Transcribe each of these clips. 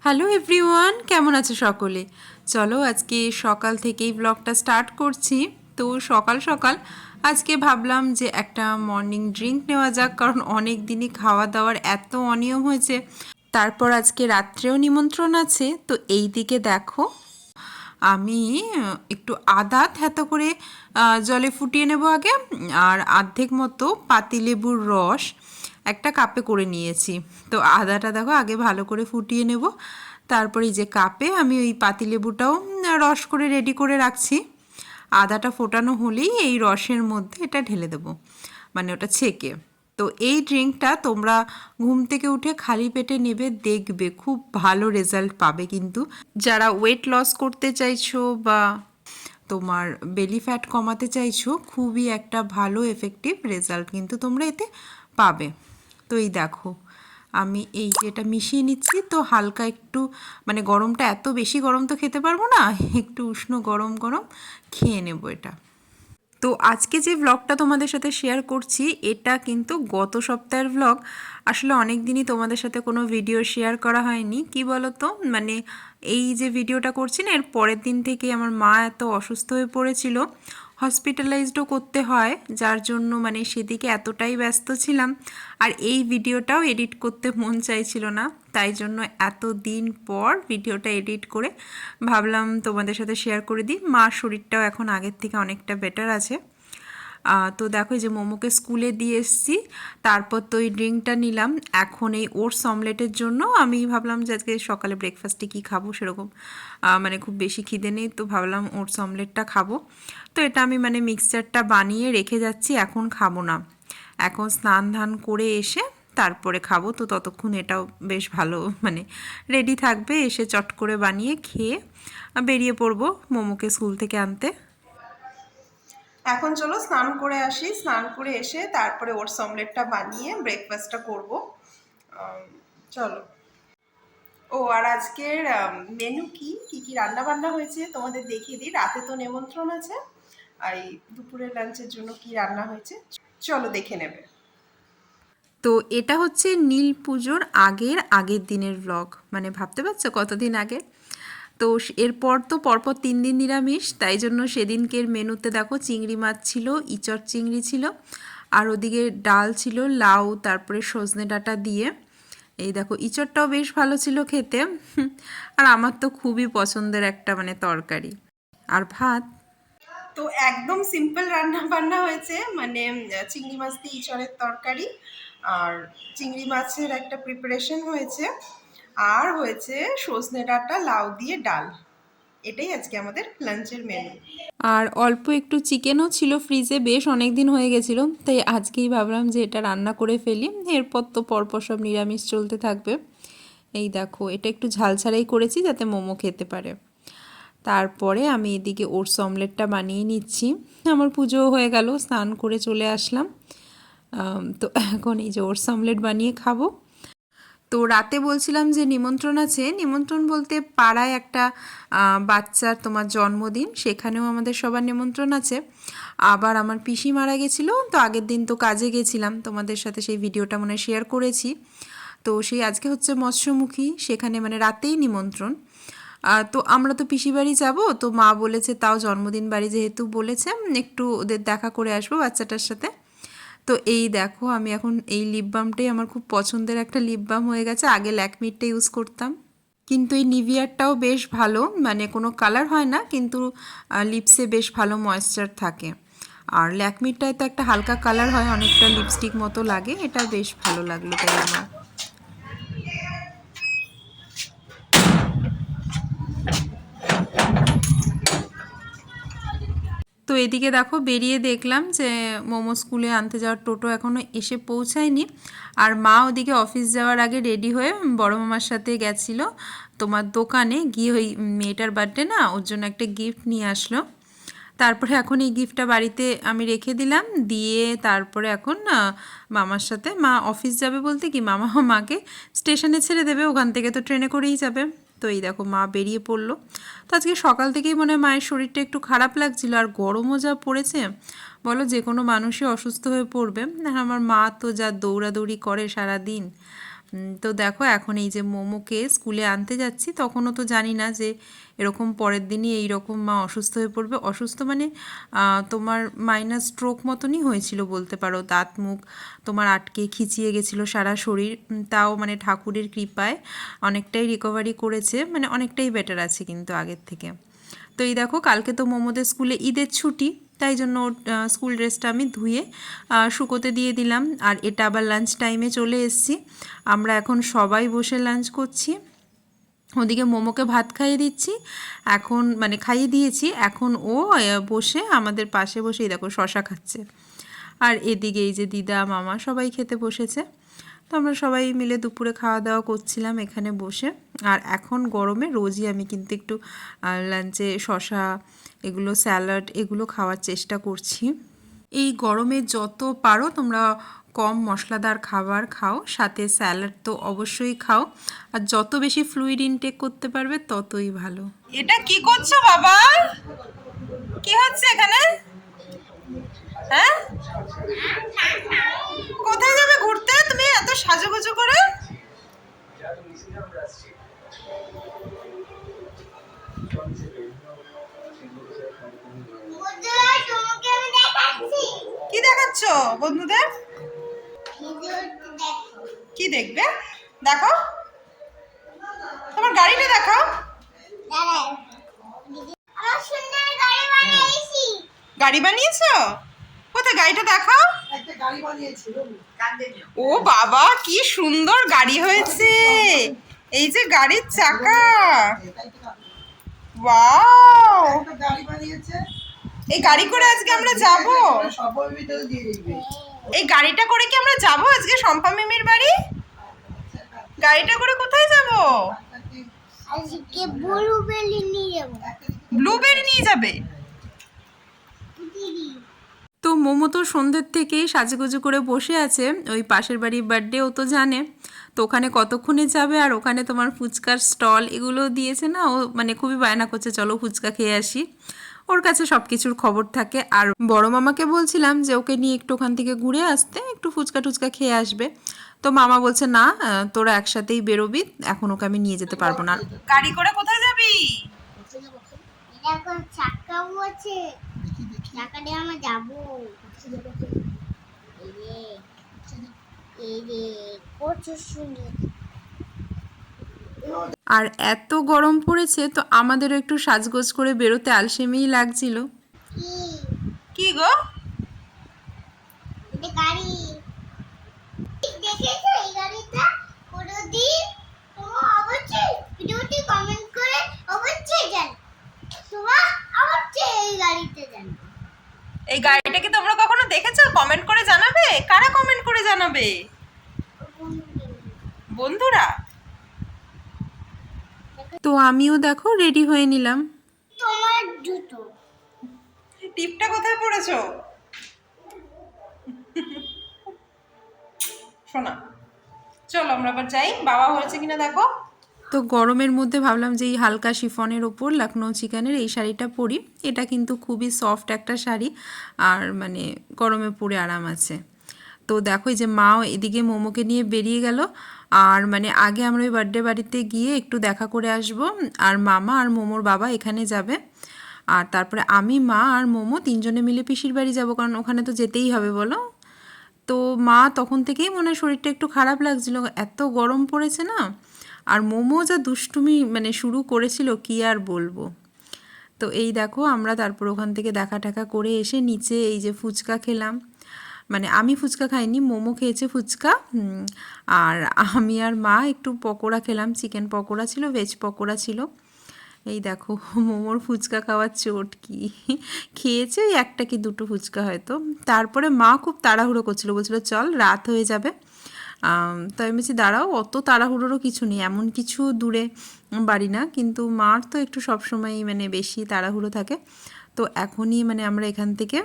Hello everyone, কেমন আছো সকলে? চলো আজকে সকাল থেকেই ব্লগটা স্টার্ট করছি। তো সকাল সকাল আজকে ভাবলাম যে একটা মর্নিং ড্রিঙ্ক নেওয়া যাক, কারণ অনেক দিনই খাওয়া দাওয়ার এত অনিয়ম হয়েছে। তারপর আজকে রাত্রেও নিমন্ত্রণ আছে। তো এই দিকে দেখো, আমি একটু আদা থেতো করে জলে ফুটিয়ে নেব আগে, আর অর্ধেক মতো পাতিলেবুর রস একটা কাপে করে নিয়েছি। তো আদাটা দেখো আগে ভালো করে ফুটিয়ে নেব, তারপরে এই যে কাপে আমি ওই পাতিলেবুটাও রস করে রেডি করে রাখছি। আদাটা ফোটানো হলেই এই রসের মধ্যে এটা ঢেলে দেবো, মানে ওটা ছেঁকে। তো এই ড্রিঙ্কটা তোমরা ঘুম থেকে উঠে খালি পেটে নেবে, দেখবে খুব ভালো রেজাল্ট পাবে। কিন্তু যারা ওয়েট লস করতে চাইছো বা তোমার বেলি ফ্যাট কমাতে চাইছো, খুবই একটা ভালো এফেক্টিভ রেজাল্ট কিন্তু তোমরা এতে পাবে। তো এই দেখো আমি এই যেটা মিশিয়ে নিচ্ছি, তো হালকা একটু মানে গরমটা এত বেশি গরম তো খেতে পারবো না, একটু উষ্ণ গরম গরম খেয়ে নেব এটা। তো আজকে যে ব্লগটা তোমাদের সাথে শেয়ার করছি, এটা কিন্তু গত সপ্তাহের ব্লগ। আসলে অনেক দিনই তোমাদের সাথে কোনো ভিডিও শেয়ার করা হয়নি। কি বলো তো, মানে এই যে ভিডিওটা করছি না, এর পরের দিন থেকে আমার মা এত অসুস্থ হয়ে পড়েছিল, হসপিটালাইজডও করতে হয়, যার জন্য মানে সেদিকে এতটাই ব্যস্ত ছিলাম। আর এই ভিডিওটাও এডিট করতে মন চাইছিল না, তাই জন্য এত দিন পর ভিডিওটা এডিট করে ভাবলাম তোমাদের সাথে শেয়ার করে দিই। মার শরীরটাও এখন আগের থেকে অনেকটা বেটার আছে। তো দেখো এই যে মোমোকে স্কুলে দিয়ে এসেছি, তারপর তো এই ড্রিঙ্কটা নিলাম। এখন এই ওটস অমলেটের জন্য আমি ভাবলাম যে আজকে সকালে ব্রেকফাস্টে কী খাবো, সেরকম মানে খুব বেশি খিদে নেই, তো ভাবলাম ওটস অমলেটটা খাবো। তো এটা আমি মানে মিক্সচারটা বানিয়ে রেখে যাচ্ছি, এখন খাবো না, এখন স্নান ধান করে এসে তারপরে খাবো। তো ততক্ষণ এটাও বেশ ভালো মানে রেডি থাকবে, এসে চট করে বানিয়ে খেয়ে বেরিয়ে পড়বো মোমোকে স্কুল থেকে আনতে। এখন চলো স্নান করে আসি, স্নান করে এসে তারপরে ওটস অমলেটটা বানিয়ে ব্রেকফাস্টটা করব। চলো। ও আর আজকের মেনু কি কি কি রান্না বান্না হয়েছে তোমাদের দেখিয়ে দিই। রাতে তো নিমন্ত্রণ আছে, আর এই দুপুরের লাঞ্চের জন্য কি রান্না হয়েছে চলো দেখে নেবে। তো এটা হচ্ছে নীল পুজোর আগের দিনের ব্লগ, মানে ভাবতে পারছো কতদিন আগে। তো এরপর তো পরপর 3 দিন নিরামিষ, তাই জন্য সেদিনকের মেনুতে দেখো চিংড়ি মাছ ছিল, ইচড় চিংড়ি ছিল, আর ওদিকে ডাল ছিল লাউ তারপরে সজনে ডাঁটা দিয়ে। এই দেখো ইচড়টাও বেশ ভালো ছিল খেতে, আর আমার তো খুবই পছন্দের একটা মানে তরকারি। আর ভাত। তো একদম সিম্পল রান্না বান্না হয়েছে, মানে চিংড়ি মাছ দিয়ে ইঁচড়ের তরকারি, আর চিংড়ি মাছের একটা প্রিপারেশন হয়েছে, আর হয়েছে সজনে ডাঁটা লাউ দিয়ে ডাল। এটাই আজকে আমাদের লাঞ্চের মেনু। আর অল্প একটু চিকেনও ছিল ফ্রিজে, বেশ অনেক দিন হয়ে গেছিলো, তাই আজকেই ভাবলাম যে এটা রান্না করে ফেলি, এরপর তো পরপর সব নিরামিষ চলতে থাকবে। এই দেখো এটা একটু ঝাল ছাড়াই করেছি যাতে মোমো খেতে পারে। তারপরে আমি এদিকে ওটস অমলেটটা বানিয়ে নিচ্ছি। আমার পুজো হয়ে গেল, স্নান করে চলে আসলাম। তো এখন এই যে ওটস অমলেট বানিয়ে খাবো। তো রাতে বলছিলাম যে নিমন্ত্রণ আছে, নিমন্ত্রণ বলতে পাড়ায় একটা বাচ্চার তোমার জন্মদিন, সেখানেও আমাদের সবার নিমন্ত্রণ আছে। আবার আমার পিসি মারা গেছিলো, তো আগের দিন তো কাজে গেছিলাম, তোমাদের সাথে সেই ভিডিওটা মনে শেয়ার করেছি। তো সেই আজকে হচ্ছে মৎস্যমুখী, সেখানে মানে রাতেই নিমন্ত্রণ। তো আমরা তো পিসি বাড়ি যাবো, তো মা বলেছে তাও জন্মদিন বাড়ি যেহেতু বলেছে, একটু ওদের দেখা করে আসবো বাচ্চাটার সাথে। তো এই দেখো আমি এখন এই লিপ বামটাই আমার খুব পছন্দের একটা লিপ বাম হয়ে গেছে। আগে ল্যাকমিরটা ইউজ করতাম, কিন্তু এই নিভিয়ারটাও বেশ ভালো, মানে কোনো কালার হয় না, কিন্তু লিপসে বেশ ভালো ময়েশ্চার থাকে। আর ল্যাকমিরটায় তো একটা হালকা কালার হয়, অনেকটা লিপস্টিক মতো লাগে, এটা বেশ ভালো লাগলো তাই আমার। তো এদিকে দেখো বেরিয়ে দেখলাম যে মোমো স্কুলে আনতে যাওয়ার টোটো এখনও এসে পৌঁছায়নি, আর মা ওদিকে অফিস যাওয়ার আগে রেডি হয়ে বড় মামার সাথে গেছিল তোমার দোকানে গিয়ে, ওই মেয়েটার বার্থডে না, ওর জন্য একটা গিফট নিয়ে আসলো। তারপরে এখন এই গিফটটা বাড়িতে আমি রেখে দিলাম, দিয়ে তারপরে এখন মামার সাথে, মা অফিস যাবে বলতে কি মামা মাকে স্টেশনে ছেড়ে দেবে, ওখান থেকে তো ট্রেনে করেই যাবে। তো এই দেখো মা বেরিয়ে পড়লো। তো আজকে সকাল থেকেই মনে হয় মায়ের শরীরটা একটু খারাপ লাগছিল, আর গরমও যা পড়েছে, বলো যে কোনো মানুষই অসুস্থ হয়ে পড়বে। আর আমার মা তো যা দৌড়াদৌড়ি করে সারা দিন, তো দেখো এখন এই যে মোমোকে স্কুলে আনতে যাচ্ছি, তখনও তো জানি না যে এরকম পরের দিনই এইরকম মা অসুস্থ হয়ে পড়বে। অসুস্থ মানে তোমার মাইনাস স্ট্রোক মতনই হয়েছিল বলতে পারো, দাঁত মুখ তোমার আটকে খিচিয়ে গেছিলো সারা শরীর। তাও মানে ঠাকুরের কৃপায় অনেকটাই রিকভারি করেছে, মানে অনেকটাই বেটার আছে কিন্তু আগের থেকে। তো এই দেখো কালকে তো মোমোদের স্কুলে ঈদের ছুটি, তাই জন্য স্কুল ড্রেসটা আমি ধুয়ে শুকোতে দিয়ে দিলাম। আর এটা আবার লাঞ্চ টাইমে চলে এসেছি, আমরা এখন সবাই বসে লাঞ্চ করছি। ওদিকে মোমোকে ভাত খাইয়ে দিচ্ছি, এখন মানে খাইয়ে দিয়েছি, এখন ও বসে আমাদের পাশে বসেই দেখো শশা খাচ্ছে। আর এদিকে এই যে দিদা মামা সবাই খেতে বসেছে। তো আমরা সবাই মিলে দুপুরে খাওয়া দাওয়া করছিলাম এখানে বসে। আর এখন গরমে রোজই আমি কিন্তু একটু লাঞ্চে শশা, এগুলো স্যালাড, এগুলো খাওয়ার চেষ্টা করছি। এই গরমে যত পারো তোমরা কম মশলাদার খাবার খাও, সাথে স্যালাড তো অবশ্যই খাও, আর যত বেশি ফ্লুইড ইনটেক করতে পারবে ততই ভালো। এটা কি করছো বাবা? কি হচ্ছে এখানে? হ্যাঁ, কোথায় যাবে ঘুরতে তুমি এত সাজুগুজু করে? কি দেখাচ্ছ বন্ধুদের? কি দেখবে? দেখো, তোমার গাড়িটা দেখাও। গাড়ি বানিয়েছো? কোথায় গাড়িটা দেখাও। ও বাবা, কি সুন্দর গাড়ি হয়েছে! এই যে গাড়ির চাকা, ওয়াও! এই গাড়ি করে আজকে আমরা যাব? এই গাড়িটা করে কি আমরা যাব আজকে শম্পা মিমির বাড়ি? গাড়িটা করে কোথায় যাব? আজকে ব্লুবেরি নিয়ে যাব। ব্লুবেরি নিয়ে যাবে? তো মোমো তো সন্ধ্যের থেকেই সাজুগুজু করে বসে আছে, ওই পাশের বাড়ির বার্থডে ও তো জানে। তো ওখানে কতক্ষণে যাবে, আর ওখানে তোমার ফুচকার স্টল এগুলো দিয়েছে না, ও মানে খুবই বায়না করছে চলো ফুচকা খেয়ে আসি। ওর কাছে সব কিছুর খবর থাকে। আর বড় মামাকে বলছিলাম যে ওকে নিয়ে একটু ওখান থেকে ঘুরে আসতে, একটু ফুচকা টুচকা খেয়ে আসবে। তো মামা বলছে না, তোরা একসাথেই বেরোবি, এখন ওকে আমি নিয়ে যেতে পারবো না। গাড়ি করে কোথায় যাবি? এখন চাকাও আছে, চাকা দিয়ে আমরা যাবো। এই রে কত সুন্দর। আর এত গরম পড়েছে, তো আমাদেরও একটু সাজগোজ করে বেরোতে আলসেমিই লাগছিল। কি গো? এটা গাড়ি দেখেছো? এই গাড়িটা কোনোদিন তোমরা অবশ্যই ভিডিওটি কমেন্ট করে অবশ্যই জানাও তোমরা অবশ্যই এই গাড়িতে জানো। এই গাড়িটা কি তোমরা কখনো দেখেছো? কমেন্ট করে জানাবে। কারা কমেন্ট করে জানাবে? বন্ধুরা। তো আমিও দেখো রেডি হয়ে নিলাম। তোমার জুতো টিপটা কোথায় পড়েছো শোনা? চলো আমরা আবার যাই, বাবা হয়েছে কিনা দেখো। তো গরমের মধ্যে ভাবলাম যে এই হালকা শিফনের ওপর লখনৌ চিকেনের এই শাড়িটা পরি। এটা কিন্তু খুবই সফট একটা শাড়ি, আর মানে গরমে পরে আরাম আছে। তো দেখো এই যে মাও এদিকে মোমোকে নিয়ে বেরিয়ে গেল। আর মানে আগে আমরা ওই বার্থডে বাড়িতে গিয়ে একটু দেখা করে আসব, আর মামা আর মোমোর বাবা এখানে যাবে। আর তারপরে আমি, মা আর মোমো তিনজনে মিলে পিসির বাড়ি যাব, কারণ ওখানে তো যেতেই হবে বলো। তো মা তখন থেকেই মনে হয় শরীরটা একটু খারাপ লাগছিল, এত গরম পড়েছে না। আর মোমো যা দুষ্টুমি মানে শুরু করেছিল কি আর বলবো। তো এই দেখো আমরা তারপর ওখান থেকে দেখা টাকা করে এসে নিচে এই যে ফুচকা খেলাম। মানে আমি ফুচকা খাইনি, মোমো খেয়েছে ফুচকা। আর আমি আর মা একটু পকোড়া খেলাম, চিকেন পকোড়া ছিল, ভেজ পকোড়া ছিল। এই দেখো মোমোর ফুচকা খাওয়ার চোট কি খেয়েছে, ওই একটা কি দুটো ফুচকা হয়তো। তারপরে মা খুব তাড়াহুড়ো করছিল, বলছিল চল রাত হয়ে যাবে। তো আমি বলছি দাঁড়াও, অত তাড়াহুড়োরও কিছু নেই, এমন কিছু দূরে বাড়ি না, কিন্তু মার তো একটু সবসময় মানে বেশি তাড়াহুড়ো থাকে। তো এখনই মানে আমরা এখান থেকে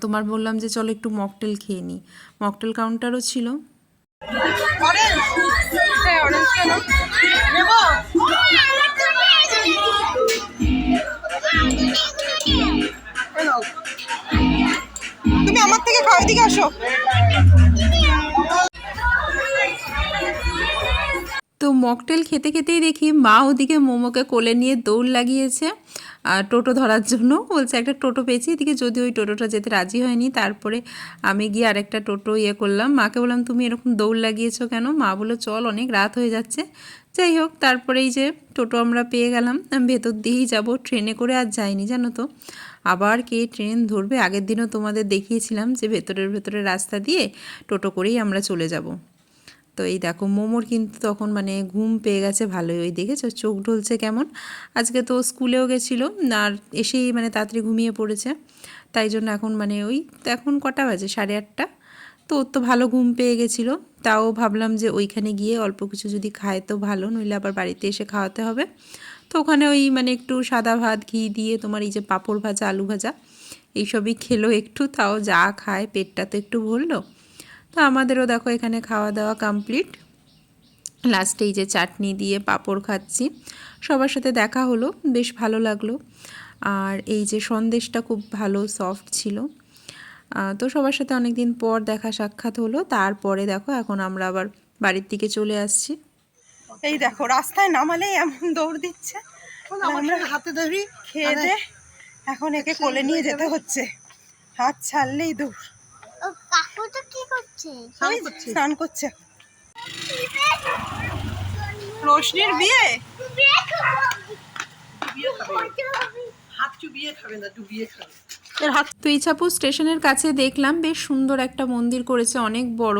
তোমার বললাম যে চলো একটু মকটেল খেয়ে নিই, মকটেল কাউন্টারও ছিল। তুমি আমার থেকে খাও, এদিকে আসো। মকটেল খেতে খেতেই দেখি মা ওদিকে মোমোকে কোলে নিয়ে দৌড় লাগিয়েছে টোটো ধরার জন্য। বলছে একটা টোটো পেয়েছি, এদিকে যদি ওই টোটোটা যেতে রাজি হয়নি। তারপরে আমি গিয়ে আরেকটা টোটো করলাম। মাকে বললাম তুমি এরকম দৌড় লাগিয়েছো কেন? মা বললো চল অনেক রাত হয়ে যাচ্ছে। যাই হোক, তারপরে এই যে টোটো আমরা পেয়ে গেলাম। আমি ভেতর দিয়েই যাব, ট্রেনে করে আর যাইনি জানো তো। আবার কে ট্রেন ধরবে? আগের দিনও তোমাদের দেখিয়েছিলাম যে ভেতরের রাস্তা দিয়ে টোটো করেই আমরা চলে যাব। তো এই দেখো মোমোর কিন্তু তখন মানে ঘুম পেয়ে গেছে ভালোই। ওই দেখেছো চোখ ঢলছে কেমন। আজকে তো স্কুলেও গেছিলো আর এসেই মানে তাড়াতাড়ি ঘুমিয়ে পড়েছে। তাই জন্য এখন মানে ওই এখন কটা বাজে, 8:30। তো ওর তো ভালো ঘুম পেয়ে গেছিলো। তাও ভাবলাম যে ওইখানে গিয়ে অল্প কিছু যদি খায় তো ভালো, নইলে আবার বাড়িতে এসে খাওয়াতে হবে। তো ওখানে ওই মানে একটু সাদা ভাত ঘি দিয়ে তোমার এই যে পাঁপড় ভাজা, আলু ভাজা এইসবই খেলো একটু। তাও যা খায় পেটটা তো একটু ভরলো। তো আমাদেরও দেখো এখানে খাওয়া দাওয়া কমপ্লিট। লাস্টে এই যে চাটনি দিয়ে পাঁপড় খাচ্ছি। সবার সাথে দেখা হলো, বেশ ভালো লাগলো। আর এই যে সন্দেশটা খুব ভালো সফট ছিল। তো সবার সাথে অনেক দিন পর দেখা সাক্ষাৎ হলো। তারপরে দেখো এখন আমরা আবার বাড়ির দিকে চলে আসছি। এই দেখো রাস্তায় নামালেই এমন দৌড় দিচ্ছে। আমরা হাতে ধরি খেয়ে দে এখন একে কোলে নিয়ে যেতে হচ্ছে। হাত ছাড়লেই দৌড়। ও কাকুটা কি করছে? ওই স্নান করছে। রোশনির বিয়ে হাত চুবিয়ে খাবে না, ডুবিয়ে খাবে। তো ইছাপুর স্টেশনের কাছে দেখলাম বেশ সুন্দর একটা মন্দির করেছে, অনেক বড়।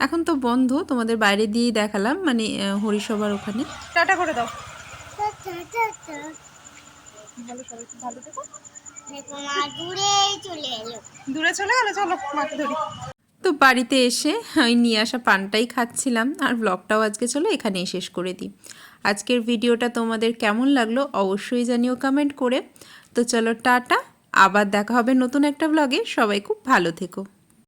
এখন তো বন্ধ, তোমাদের বাইরে দিয়েই দেখালাম, মানে হরিসভার ওখানে। টাটা করে দাও। দেখো মা দূরে চলে এলো। দূরে চলে গেলো, চলো মাকে ধরি। তো বাড়িতে এসে ওই নিয়ে আসা পানটাই খাচ্ছিলাম। আর ব্লগটাও আজকে চলো এখানেই শেষ করে দিই। আজকের ভিডিওটা তোমাদের কেমন লাগলো অবশ্যই জানিও কমেন্ট করে। তো চলো টাটা, আবার দেখা হবে নতুন একটা ব্লগে। সবাই খুব ভালো থেকো।